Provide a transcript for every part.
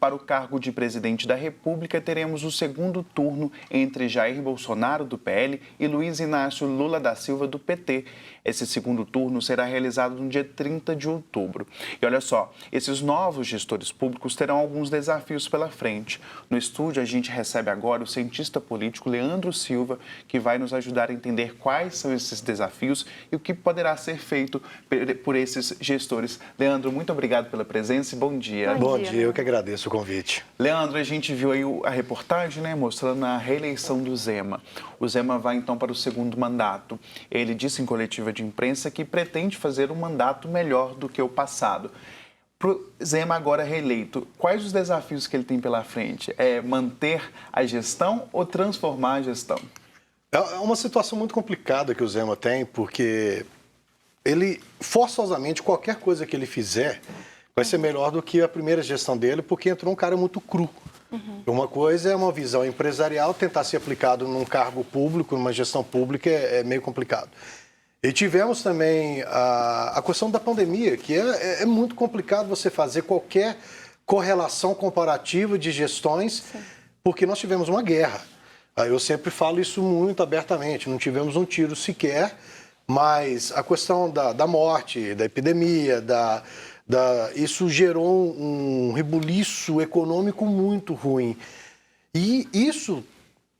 para o cargo de presidente da República, teremos o segundo turno entre Jair Bolsonaro, do PL, e Luiz Inácio Lula da Silva, do PT. Esse segundo turno será realizado no dia 30 de outubro. E olha só, esses novos gestores públicos terão alguns desafios pela frente. No estúdio, a gente recebe agora o cientista político Leandro Silva, que vai nos ajudar a entender quais são esses desafios e o que poderá ser feito por esses gestores. Leandro, muito obrigado pela presença e bom dia. Bom dia, eu que agradeço o convite. Leandro, a gente viu aí a reportagem, né, mostrando a reeleição do Zema. O Zema vai então para o segundo mandato. Ele disse em coletiva de imprensa que pretende fazer um mandato melhor do que o passado. Para o Zema agora reeleito, quais os desafios que ele tem pela frente? É manter a gestão ou transformar a gestão? É uma situação muito complicada que o Zema tem, porque ele, forçosamente, qualquer coisa que ele fizer vai ser melhor do que a primeira gestão dele, porque entrou um cara muito cru. Uma coisa é uma visão empresarial, tentar ser aplicado num cargo público, numa gestão pública, é meio complicado. E tivemos também a questão da pandemia, que é muito complicado você fazer qualquer correlação comparativa de gestões, porque nós tivemos uma guerra. Eu sempre falo isso muito abertamente, não tivemos um tiro sequer, mas a questão da morte, da epidemia, isso gerou um rebuliço econômico muito ruim. E isso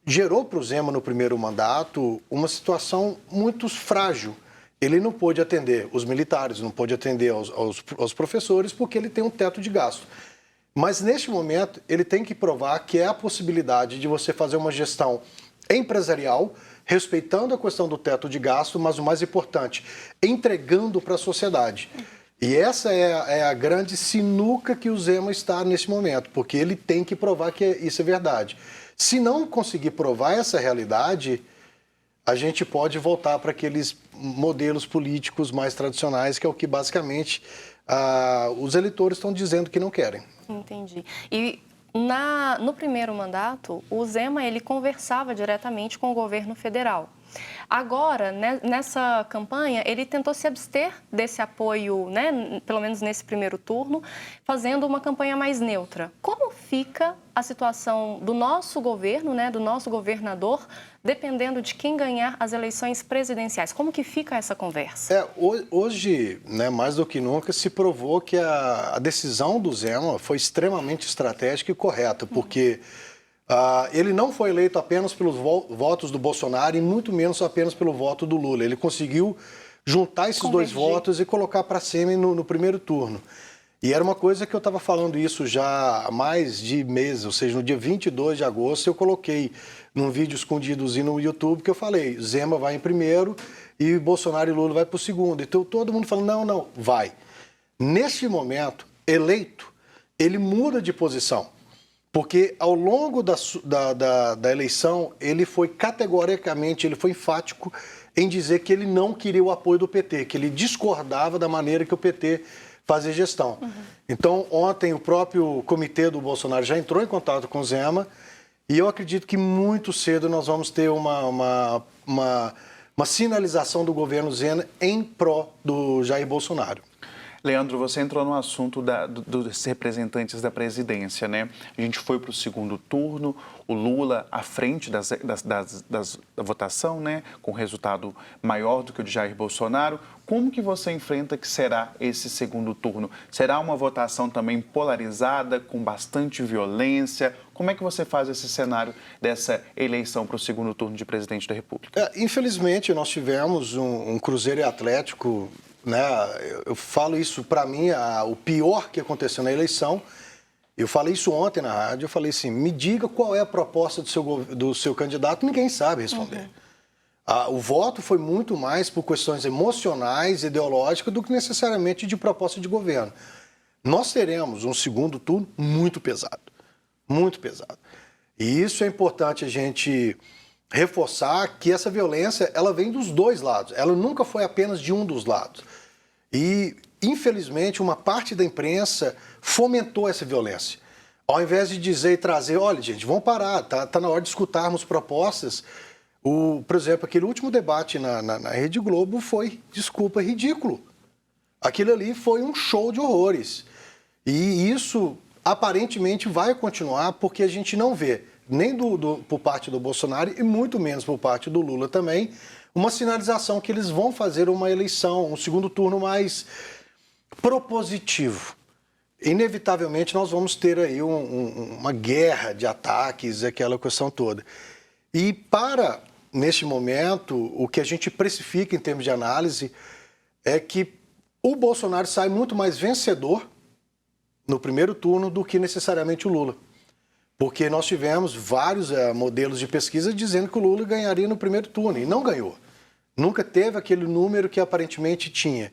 gerou para o Zema, no primeiro mandato, uma situação muito frágil. Ele não pôde atender os militares, não pôde atender aos professores, porque ele tem um teto de gasto. Mas, neste momento, ele tem que provar que é a possibilidade de você fazer uma gestão empresarial, respeitando a questão do teto de gasto, mas o mais importante, entregando para a sociedade. E essa é a grande sinuca que o Zema está nesse momento, porque ele tem que provar que isso é verdade. Se não conseguir provar essa realidade, a gente pode voltar para aqueles modelos políticos mais tradicionais, que é o que basicamente os eleitores estão dizendo que não querem. Entendi. E no primeiro mandato, o Zema ele conversava diretamente com o governo federal. Agora, nessa campanha, ele tentou se abster desse apoio, né, pelo menos nesse primeiro turno, fazendo uma campanha mais neutra. Como fica a situação do nosso governo, né, do nosso governador, dependendo de quem ganhar as eleições presidenciais? Como que fica essa conversa? Hoje, né, mais do que nunca, se provou que a decisão do Zema foi extremamente estratégica e correta, porque ele não foi eleito apenas pelos votos do Bolsonaro e muito menos apenas pelo voto do Lula. Ele conseguiu juntar esses dois votos e colocar para cima no primeiro turno. E era uma coisa que eu estava falando isso já há mais de meses, ou seja, no dia 22 de agosto eu coloquei num vídeo escondidozinho no YouTube que eu falei, Zema vai em primeiro e Bolsonaro e Lula vai para o segundo. Então todo mundo falando, não, vai. Neste momento, eleito, ele muda de posição. Porque ao longo da eleição, ele foi categoricamente, ele foi enfático em dizer que ele não queria o apoio do PT, que ele discordava da maneira que o PT fazia gestão. Então, ontem, o próprio comitê do Bolsonaro já entrou em contato com o Zema e eu acredito que muito cedo nós vamos ter uma sinalização do governo Zema em pró do Jair Bolsonaro. Leandro, você entrou no assunto dos representantes da presidência, né? A gente foi para o segundo turno, o Lula à frente da votação, né? Com resultado maior do que o de Jair Bolsonaro. Como que você enfrenta que será esse segundo turno? Será uma votação também polarizada, com bastante violência? Como é que você faz esse cenário dessa eleição para o segundo turno de presidente da República? Infelizmente, nós tivemos um Cruzeiro e Atlético, né? Eu falo isso, para mim, o pior que aconteceu na eleição. Eu falei isso ontem na rádio, eu falei assim, me diga qual é a proposta do seu candidato, ninguém sabe responder. O voto foi muito mais por questões emocionais, ideológicas, do que necessariamente de proposta de governo. Nós teremos um segundo turno muito pesado, muito pesado. E isso é importante a gente reforçar que essa violência, ela vem dos dois lados, ela nunca foi apenas de um dos lados. E, infelizmente, uma parte da imprensa fomentou essa violência. Ao invés de dizer e trazer, olha, gente, vamos parar, tá na hora de escutarmos propostas. Por exemplo, aquele último debate na Rede Globo foi, desculpa, ridículo. Aquilo ali foi um show de horrores. E isso aparentemente vai continuar, porque a gente não vê, nem por parte do Bolsonaro e muito menos por parte do Lula também, uma sinalização que eles vão fazer uma eleição, um segundo turno mais propositivo. Inevitavelmente nós vamos ter aí uma guerra de ataques, aquela questão toda. E neste momento, o que a gente precifica em termos de análise é que o Bolsonaro sai muito mais vencedor no primeiro turno do que necessariamente o Lula. Porque nós tivemos vários modelos de pesquisa dizendo que o Lula ganharia no primeiro turno, e não ganhou. Nunca teve aquele número que aparentemente tinha.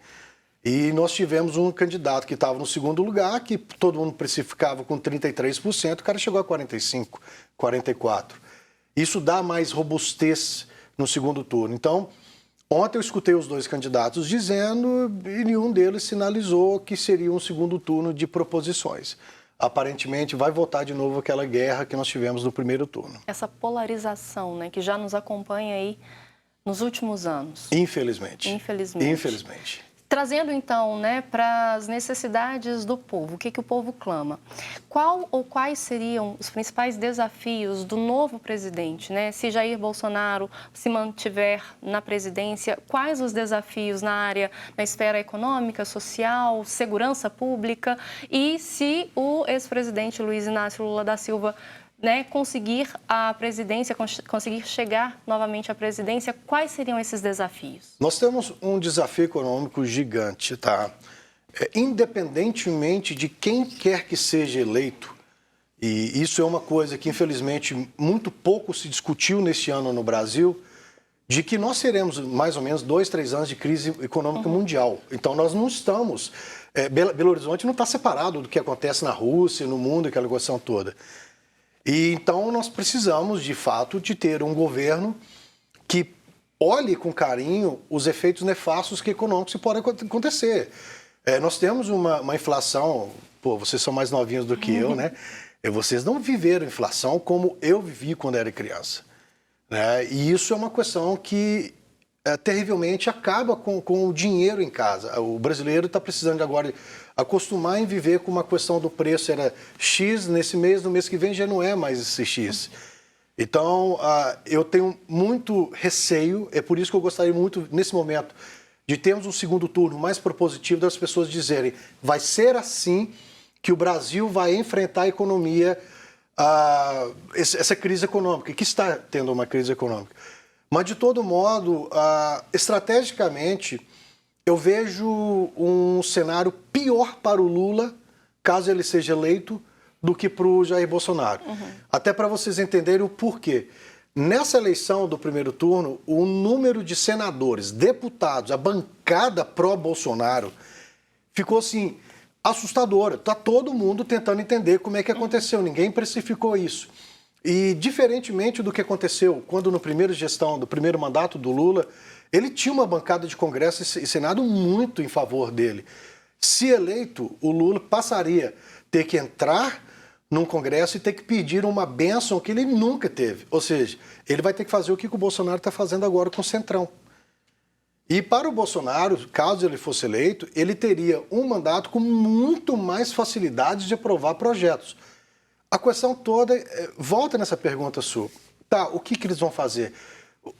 E nós tivemos um candidato que estava no segundo lugar, que todo mundo precificava com 33%, o cara chegou a 45%, 44%. Isso dá mais robustez no segundo turno. Então, ontem eu escutei os dois candidatos dizendo, e nenhum deles sinalizou que seria um segundo turno de proposições. Aparentemente vai voltar de novo aquela guerra que nós tivemos no primeiro turno. Essa polarização, né, que já nos acompanha aí nos últimos anos. Infelizmente. Infelizmente. Infelizmente. Trazendo, então, né, para as necessidades do povo, o que o povo clama? Qual ou quais seriam os principais desafios do novo presidente, né? Se Jair Bolsonaro se mantiver na presidência, quais os desafios na esfera econômica, social, segurança pública? E se o ex-presidente Luiz Inácio Lula da Silva, né, conseguir a presidência, conseguir chegar novamente à presidência, quais seriam esses desafios? Nós temos um desafio econômico gigante, tá? Independentemente de quem quer que seja eleito, e isso é uma coisa que infelizmente muito pouco se discutiu neste ano no Brasil, de que nós teremos mais ou menos 2, 3 anos de crise econômica mundial. Então nós não estamos... Belo Horizonte não está separado do que acontece na Rússia, no mundo, aquela questão toda. E então nós precisamos, de fato, de ter um governo que olhe com carinho os efeitos nefastos que econômicos podem acontecer. Nós temos uma inflação, vocês são mais novinhos do que eu, né? Vocês não viveram inflação como eu vivi quando era criança, né? E isso é uma questão que terrivelmente acaba com o dinheiro em casa. O brasileiro está precisando agora acostumar em viver com uma questão do preço. Era X nesse mês, no mês que vem já não é mais esse X. Então, eu tenho muito receio, é por isso que eu gostaria muito, nesse momento, de termos um segundo turno mais propositivo, das pessoas dizerem, vai ser assim que o Brasil vai enfrentar a economia, essa crise econômica, que está tendo uma crise econômica. Mas, de todo modo, estrategicamente, eu vejo um cenário pior para o Lula, caso ele seja eleito, do que para o Jair Bolsonaro. Até para vocês entenderem o porquê. Nessa eleição do primeiro turno, o número de senadores, deputados, a bancada pró-Bolsonaro, ficou assim, assustadora. Está todo mundo tentando entender como é que aconteceu. Ninguém precificou isso. E, diferentemente do que aconteceu quando no primeiro mandato do Lula, ele tinha uma bancada de Congresso e Senado muito em favor dele. Se eleito, o Lula passaria a ter que entrar num Congresso e ter que pedir uma bênção que ele nunca teve. Ou seja, ele vai ter que fazer o que o Bolsonaro está fazendo agora com o Centrão. E para o Bolsonaro, caso ele fosse eleito, ele teria um mandato com muito mais facilidade de aprovar projetos. A questão toda, volta nessa pergunta sua. Tá, o que eles vão fazer?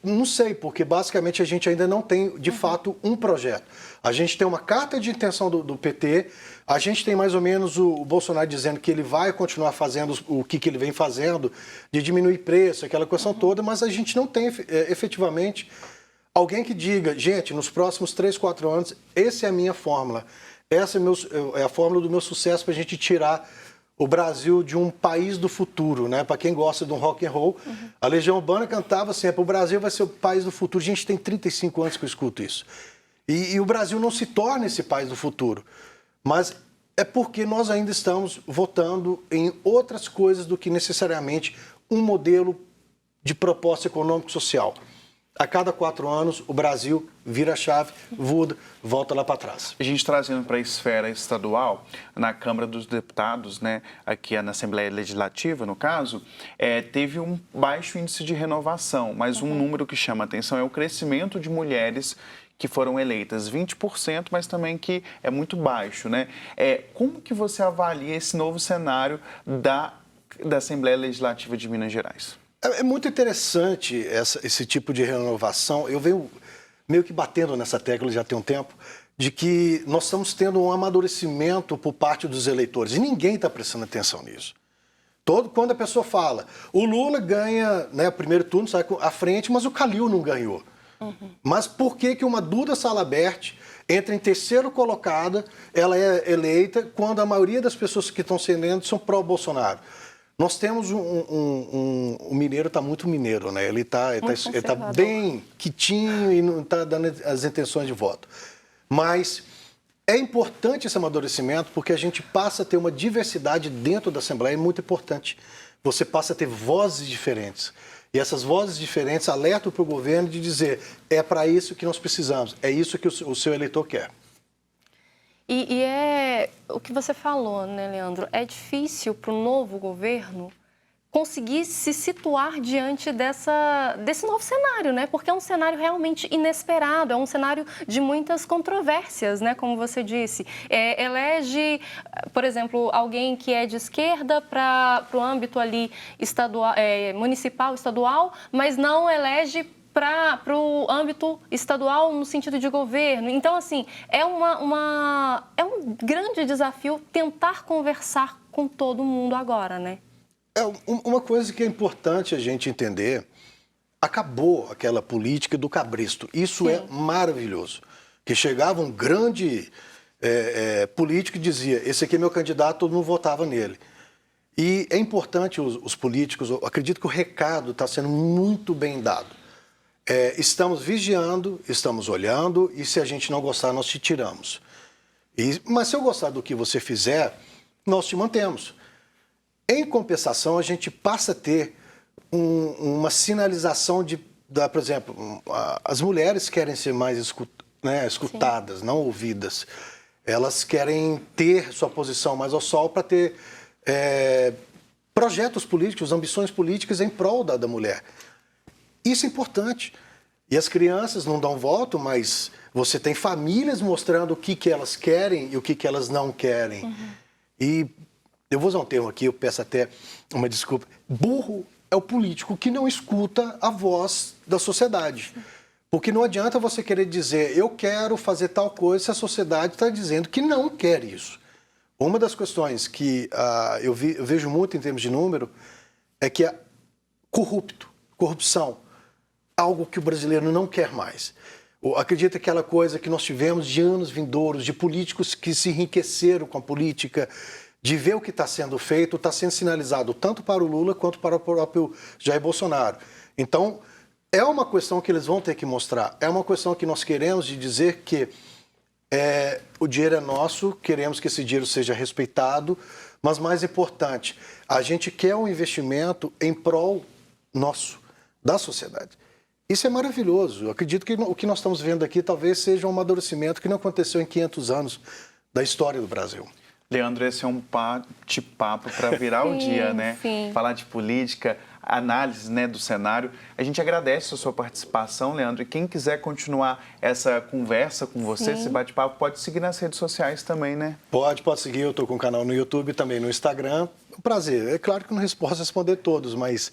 Não sei, porque basicamente a gente ainda não tem, de fato, um projeto. A gente tem uma carta de intenção do PT, a gente tem mais ou menos o Bolsonaro dizendo que ele vai continuar fazendo o que ele vem fazendo, de diminuir preço, aquela questão toda, mas a gente não tem efetivamente alguém que diga, gente, nos próximos 3, 4 anos, essa é a minha fórmula. Essa é a fórmula do meu sucesso para a gente tirar o Brasil de um país do futuro, né? Para quem gosta de um rock and roll, a Legião Urbana cantava sempre, o Brasil vai ser o país do futuro. Gente, tem 35 anos que eu escuto isso. E o Brasil não se torna esse país do futuro. Mas é porque nós ainda estamos votando em outras coisas do que necessariamente um modelo de proposta econômico-social. A cada 4 anos, o Brasil vira a chave, muda, volta lá para trás. A gente trazendo para a esfera estadual, na Câmara dos Deputados, né, aqui na Assembleia Legislativa, no caso, teve um baixo índice de renovação, mas um número que chama a atenção é o crescimento de mulheres que foram eleitas, 20%, mas também que é muito baixo, né? Como que você avalia esse novo cenário da Assembleia Legislativa de Minas Gerais? É muito interessante esse tipo de renovação. Eu venho meio que batendo nessa tecla já tem um tempo, de que nós estamos tendo um amadurecimento por parte dos eleitores. E ninguém está prestando atenção nisso. Quando a pessoa fala, o Lula ganha, né, o primeiro turno, sai à frente, mas o Calil não ganhou. Mas por que uma Duda Salabert entra em terceiro colocada, ela é eleita, quando a maioria das pessoas que estão sendo eleitas são pró-Bolsonaro? Nós temos o mineiro, está muito mineiro, né? Ele está bem quietinho e não está dando as intenções de voto. Mas é importante esse amadurecimento porque a gente passa a ter uma diversidade dentro da Assembleia, é muito importante. Você passa a ter vozes diferentes. E essas vozes diferentes alertam para o governo de dizer, é para isso que nós precisamos, é isso que o seu eleitor quer. E é o que você falou, né, Leandro? É difícil para o novo governo conseguir se situar diante desse novo cenário, né? Porque é um cenário realmente inesperado, é um cenário de muitas controvérsias, né? Como você disse. Elege, por exemplo, alguém que é de esquerda para o âmbito ali estadual, municipal, estadual, mas não elege para o âmbito estadual no sentido de governo. Então, assim, é um grande desafio tentar conversar com todo mundo agora, né? Uma coisa que é importante a gente entender, acabou aquela política do cabresto. Isso Sim. É maravilhoso. Que chegava um grande político e dizia, esse aqui é meu candidato, todo mundo votava nele. E é importante os políticos, eu acredito que o recado está sendo muito bem dado. Estamos vigiando, estamos olhando e se a gente não gostar, nós te tiramos. Mas se eu gostar do que você fizer, nós te mantemos. Em compensação, a gente passa a ter uma sinalização por exemplo, as mulheres querem ser mais escutadas, Sim. não ouvidas. Elas querem ter sua posição mais ao sol para ter projetos políticos, ambições políticas em prol da mulher. Isso é importante. E as crianças não dão voto, mas você tem famílias mostrando o que elas querem e o que elas não querem. Uhum. E eu vou usar um termo aqui, eu peço até uma desculpa. Burro é o político que não escuta a voz da sociedade. Porque não adianta você querer dizer, eu quero fazer tal coisa, se a sociedade está dizendo que não quer isso. Uma das questões que eu vejo muito em termos de número é que corrupção, algo que o brasileiro não quer mais. Acredita aquela coisa que nós tivemos de anos vindouros, de políticos que se enriqueceram com a política, de ver o que está sendo feito, está sendo sinalizado tanto para o Lula quanto para o próprio Jair Bolsonaro. Então, é uma questão que eles vão ter que mostrar, é uma questão que nós queremos de dizer que o dinheiro é nosso, queremos que esse dinheiro seja respeitado, mas mais importante, a gente quer um investimento em prol nosso, da sociedade. Isso é maravilhoso. Eu acredito que o que nós estamos vendo aqui talvez seja um amadurecimento que não aconteceu em 500 anos da história do Brasil. Leandro, esse é um bate-papo para virar o dia, né? Sim. Falar de política, análise, né, do cenário. A gente agradece a sua participação, Leandro. E quem quiser continuar essa conversa com você, Sim. esse bate-papo, pode seguir nas redes sociais também, né? Pode seguir. Eu estou com um canal no YouTube, também no Instagram. Um prazer. É claro que não posso responder todos, mas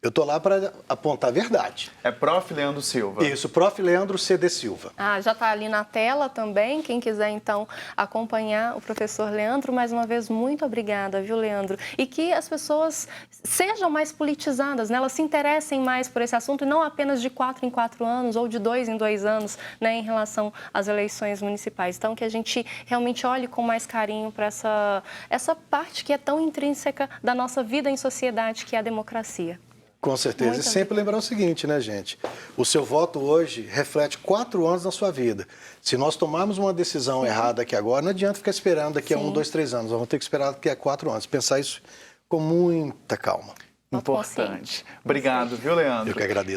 eu estou lá para apontar a verdade. É Prof. Leandro Silva. Isso, Prof. Leandro C.D. Silva. Já está ali na tela também. Quem quiser, então, acompanhar o professor Leandro. Mais uma vez, muito obrigada, viu, Leandro? E que as pessoas sejam mais politizadas, né? Elas se interessem mais por esse assunto e não apenas de 4 em 4 anos ou de 2 em 2 anos, né, em relação às eleições municipais. Então, que a gente realmente olhe com mais carinho para essa parte que é tão intrínseca da nossa vida em sociedade, que é a democracia. Com certeza. Muito e sempre lembrar o seguinte, né, gente? O seu voto hoje reflete 4 anos na sua vida. Se nós tomarmos uma decisão errada aqui agora, não adianta ficar esperando daqui a 1, 2, 3 anos. Nós vamos ter que esperar daqui a 4 anos. Pensar isso com muita calma. Importante. Obrigado, viu, Leandro? Eu que agradeço.